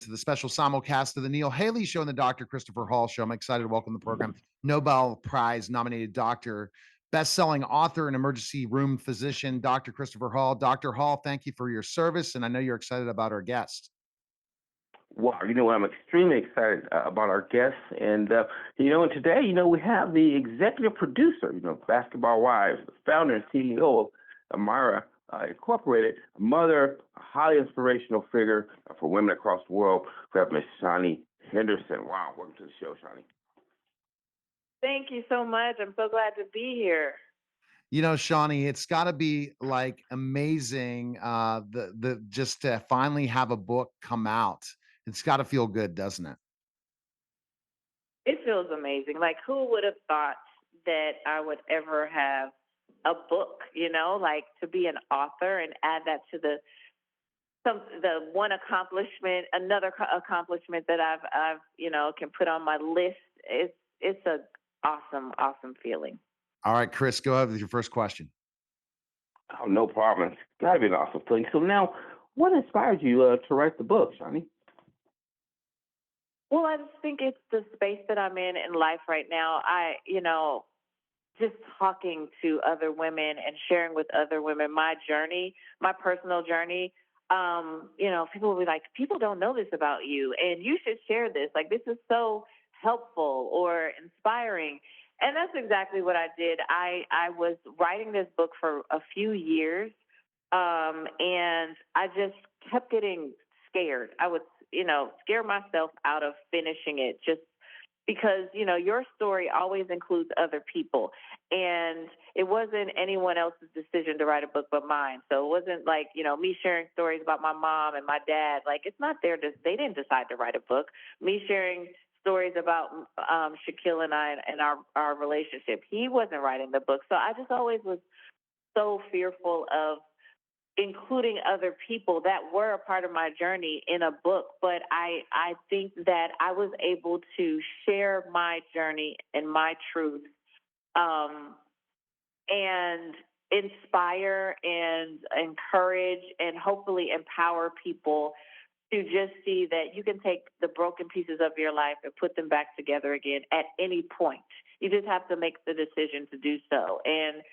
to the special simulcast of the Neil Haley Show and the Dr. Christopher Hall Show. I'm excited to welcome the program Nobel Prize nominated doctor, best-selling author, and emergency room physician, Dr. Christopher Hall. Dr. Hall, thank you for your service, and I know you're excited about our guest. Wow, you know what? I'm extremely excited about our guests. And today, we have the executive producer, Basketball Wives, the founder and CEO of Amira Incorporated, a mother, a highly inspirational figure for women across the world. We have Miss Shaunie Henderson. Wow, welcome to the show, Shaunie. Thank you so much. I'm so glad to be here. You know, Shaunie, it's got to be like amazing the just to finally have a book come out. It's got to feel good, doesn't it? It feels amazing. Like, who would have thought that I would ever have a book, like to be an author and add that to the one accomplishment, another accomplishment that I've can put on my list. It's a awesome feeling. All right, Chris, go ahead with your first question. Oh, no problem. It's got to be an awesome feeling. So now, what inspired you to write the book, Shaunie? Well, I just think it's the space that I'm in life right now. Just talking to other women and sharing with other women my journey, my personal journey. People will be like, people don't know this about you, and you should share this. Like, this is so helpful or inspiring. And that's exactly what I did. I was writing this book for a few years, and I just kept getting scared. I would, scare myself out of finishing it just because, your story always includes other people. And it wasn't anyone else's decision to write a book but mine. So it wasn't like, me sharing stories about my mom and my dad. Like, it's not they didn't decide to write a book. Me sharing stories about Shaquille and I and our relationship. He wasn't writing the book. So I just always was so fearful of including other people that were a part of my journey in a book. But I think that I was able to share my journey and my truth, and inspire and encourage and hopefully empower people to just see that you can take the broken pieces of your life and put them back together again at any point. You just have to make the decision to do so. And,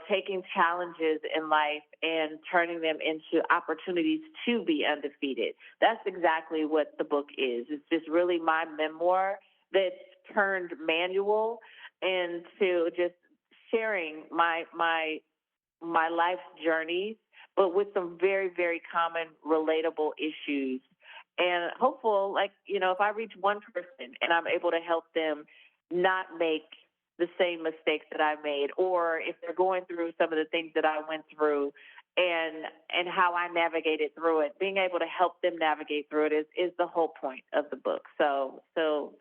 taking challenges in life and turning them into opportunities to be undefeated. That's exactly what the book is. It's just really my memoir that's turned manual into just sharing my life's journeys, but with some very, very common, relatable issues. And hopeful, if I reach one person and I'm able to help them not make the same mistakes that I made, or if they're going through some of the things that I went through and how I navigated through it, being able to help them navigate through it is the whole point of the book. So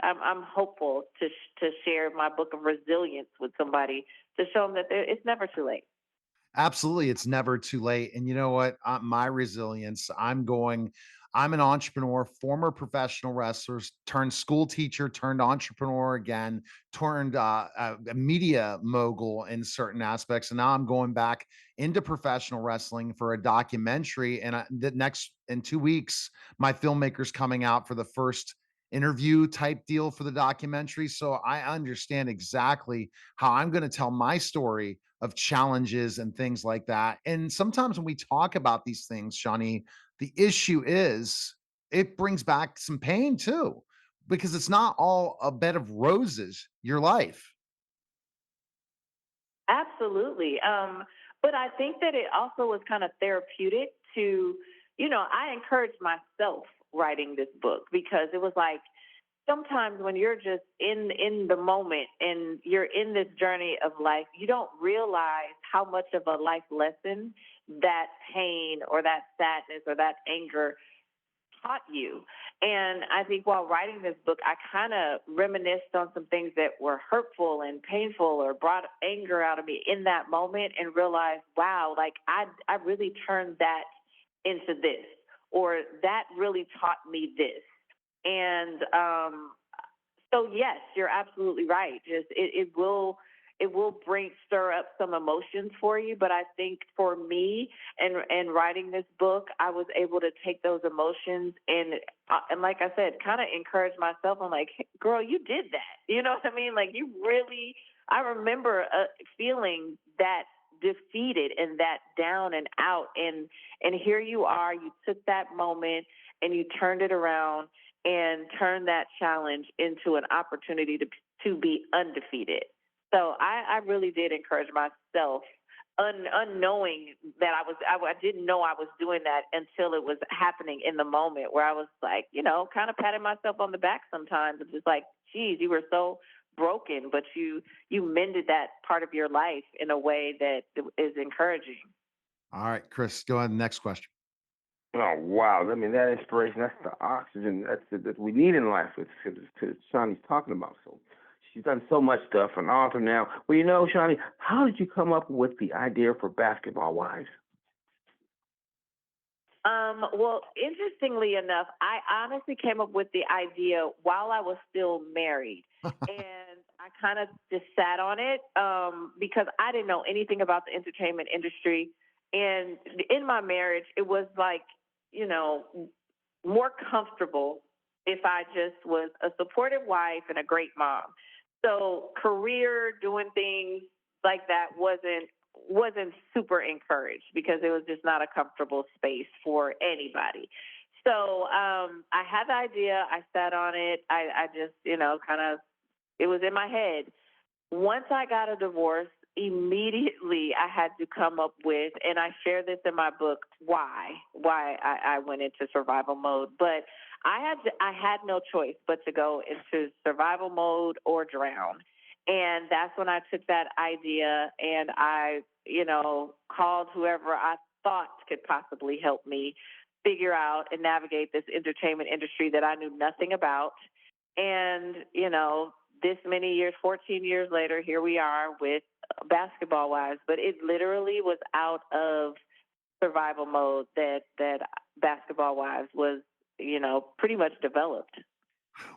I'm hopeful to share my book of resilience with somebody to show them that it's never too late. Absolutely. It's never too late. And you know what? My resilience, I'm an entrepreneur, former professional wrestler, turned school teacher, turned entrepreneur again, turned a media mogul in certain aspects. And now I'm going back into professional wrestling for a documentary. And in 2 weeks, my filmmaker's coming out for the first interview type deal for the documentary. So I understand exactly how I'm going to tell my story of challenges and things like that. And sometimes when we talk about these things, Shaunie, the issue is it brings back some pain too, because it's not all a bed of roses, your life. Absolutely. But I think that it also was kind of therapeutic to, I encouraged myself writing this book because it was like sometimes when you're just in the moment and you're in this journey of life, you don't realize how much of a life lesson that pain or that sadness or that anger taught you. And I think while writing this book, I kind of reminisced on some things that were hurtful and painful or brought anger out of me in that moment and realized, wow, like I really turned that into this, or that really taught me this. And so, yes, you're absolutely right. Just it will stir up some emotions for you. But I think for me and writing this book, I was able to take those emotions and like I said, kind of encourage myself. I'm like, hey, girl, you did that. You know what I mean? Like you really. I remember feeling that defeated and that down and out, and here you are. You took that moment and you turned it around and turned that challenge into an opportunity to be undefeated. So I really did encourage myself, unknowing that I didn't know I was doing that until it was happening in the moment where I was like, kind of patting myself on the back sometimes. It's just like, geez, you were so broken, but you mended that part of your life in a way that is encouraging. All right, Chris, go ahead. Next question. Oh wow! I mean, that inspiration—that's the oxygen that we need in life. It's Shaunie's talking about. So she's done so much stuff, an author now. Well, Shawnee, how did you come up with the idea for Basketball Wives? Well, interestingly enough, I honestly came up with the idea while I was still married. And I kind of just sat on it because I didn't know anything about the entertainment industry. And in my marriage, it was like, you know, more comfortable if I just was a supportive wife and a great mom. So career doing things like that wasn't super encouraged because it was just not a comfortable space for anybody. So I had the idea. I sat on it. I just, kind of, it was in my head. Once I got a divorce, immediately I had to come up with, and I share this in my book, why I went into survival mode. But I had no choice but to go into survival mode or drown. And that's when I took that idea and I, called whoever I thought could possibly help me figure out and navigate this entertainment industry that I knew nothing about. And, this many years, 14 years later, here we are with Basketball Wives. But it literally was out of survival mode that Basketball Wives was, pretty much developed.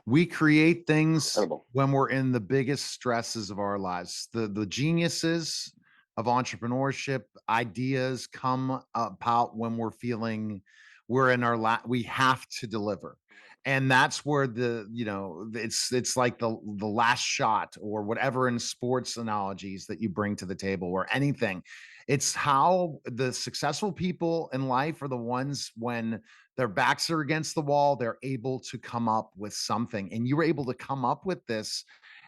We create things Incredible. when we're in the biggest stresses of our lives. The geniuses of entrepreneurship ideas come about when we're feeling we're in our we have to deliver. And that's where it's like the last shot or whatever in sports analogies that you bring to the table or anything. It's how the successful people in life are the ones when their backs are against the wall, they're able to come up with something. And you were able to come up with this.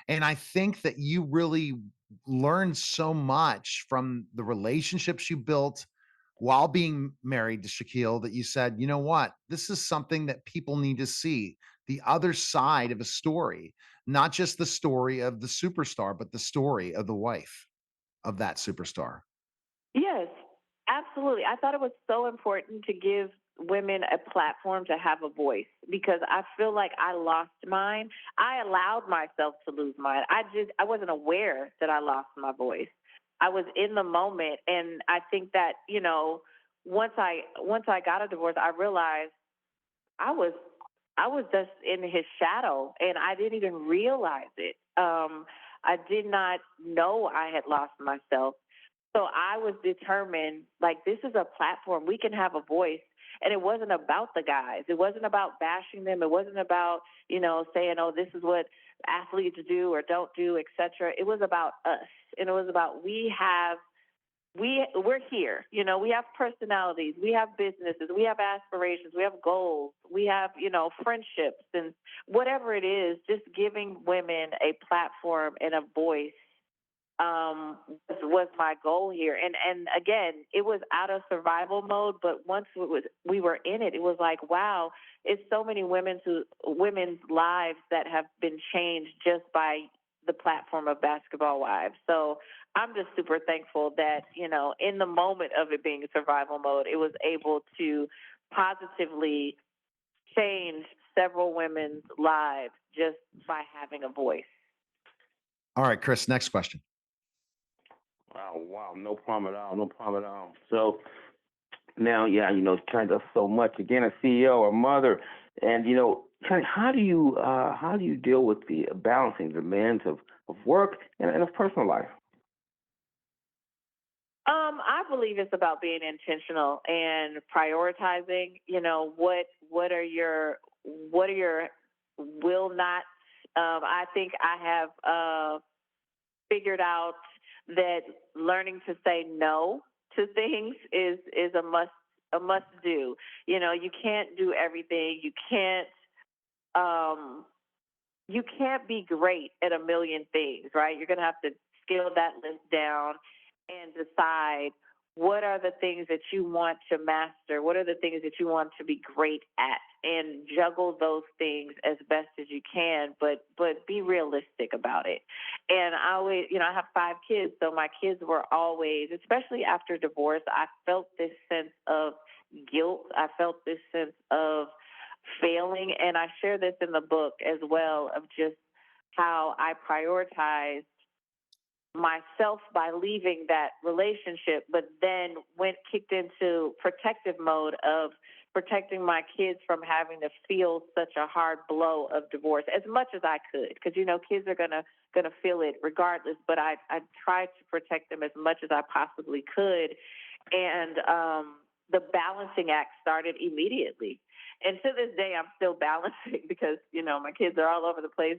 And I think that you really learned so much from the relationships you built while being married to Shaquille that you said, you know what? This is something that people need to see the other side of a story, not just the story of the superstar, but the story of the wife of that superstar. Yes, absolutely. I thought it was so important to give women a platform to have a voice because I feel like I lost mine. I allowed myself to lose mine. I wasn't aware that I lost my voice. I was in the moment and I think that, once I got a divorce, I realized I was I was just in his shadow and I didn't even realize it. I did not know I had lost myself. So I was determined, like, this is a platform. We can have a voice. And it wasn't about the guys. It wasn't about bashing them. It wasn't about, saying, oh, this is what athletes do or don't do, et cetera. It was about us. And it was about we're here. We have personalities, we have businesses, we have aspirations, we have goals, we have, friendships and whatever it is, just giving women a platform and a voice was my goal here. And again, it was out of survival mode, but once we were in it, it was like, wow, it's so many women's lives that have been changed just by the platform of Basketball Wives. So I'm just super thankful that, in the moment of it being survival mode, it was able to positively change several women's lives just by having a voice. All right, Chris, next question. Wow, wow, no problem at all, no problem at all. So now, yeah, Trent does so much. Again, a CEO, a mother, and Trent, how do you deal with the balancing demands of work and of personal life? I believe it's about being intentional and prioritizing. You know, what are your will not. I think I have figured out that learning to say no to things is a must do. You know, you can't do everything. Um you can't be great at a million things, right? You're going to have to scale that list down and decide what are the things that you want to master, what are the things that you want to be great at, and juggle those things as best as you can, but be realistic about it. And I always, I have 5 kids, so my kids were always, especially after divorce, I felt this sense of guilt. I felt this sense of failing. And I share this in the book as well, of just how I prioritized myself by leaving that relationship, but then went kicked into protective mode of protecting my kids from having to feel such a hard blow of divorce as much as I could, because kids are gonna feel it regardless. But I tried to protect them as much as I possibly could, and the balancing act started immediately. And to this day, I'm still balancing because my kids are all over the place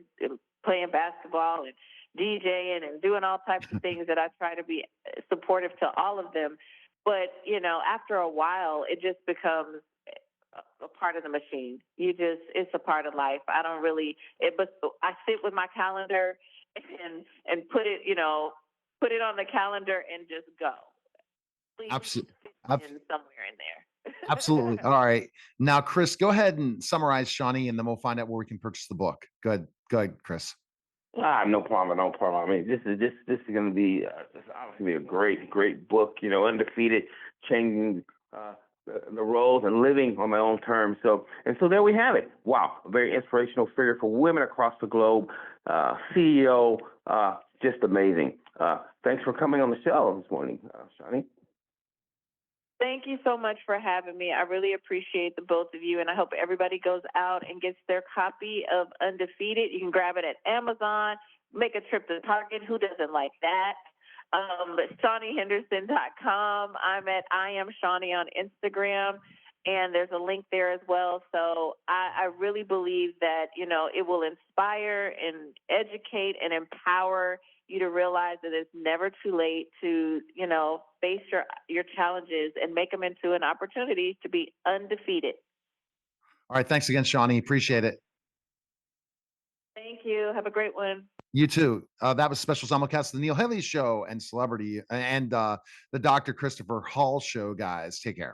playing basketball and DJing and doing all types of things that I try to be supportive to all of them. But after a while, it just becomes a part of the machine. It's a part of life. I don't really. But I sit with my calendar and put it on the calendar and just go. Please Absolutely. fit in somewhere in Absolutely. there. All right. Now, Chris, go ahead and summarize Shaunie, and then we'll find out where we can purchase the book. Good. Good, Chris. No problem, no problem. I mean, this is going to be this is obviously be a great book. Undefeated, changing the roles and living on my own terms. So there we have it. Wow, a very inspirational figure for women across the globe. CEO, just amazing. Thanks for coming on the show this morning, Shaunie. Thank you so much for having me. I really appreciate the both of you, and I hope everybody goes out and gets their copy of Undefeated. You can grab it at Amazon, make a trip to Target. Who doesn't like that? ShaunieHenderson.com. I'm at I am Shaunie on Instagram, and there's a link there as well. So I really believe that, it will inspire and educate and empower you to realize that it's never too late to, face your challenges and make them into an opportunity to be undefeated. All right. Thanks again, Shaunie. Appreciate it. Thank you. Have a great one. You too. That was special simulcast of the Neil Haley Show and celebrity and the Dr. Christopher Hall Show, guys. Take care.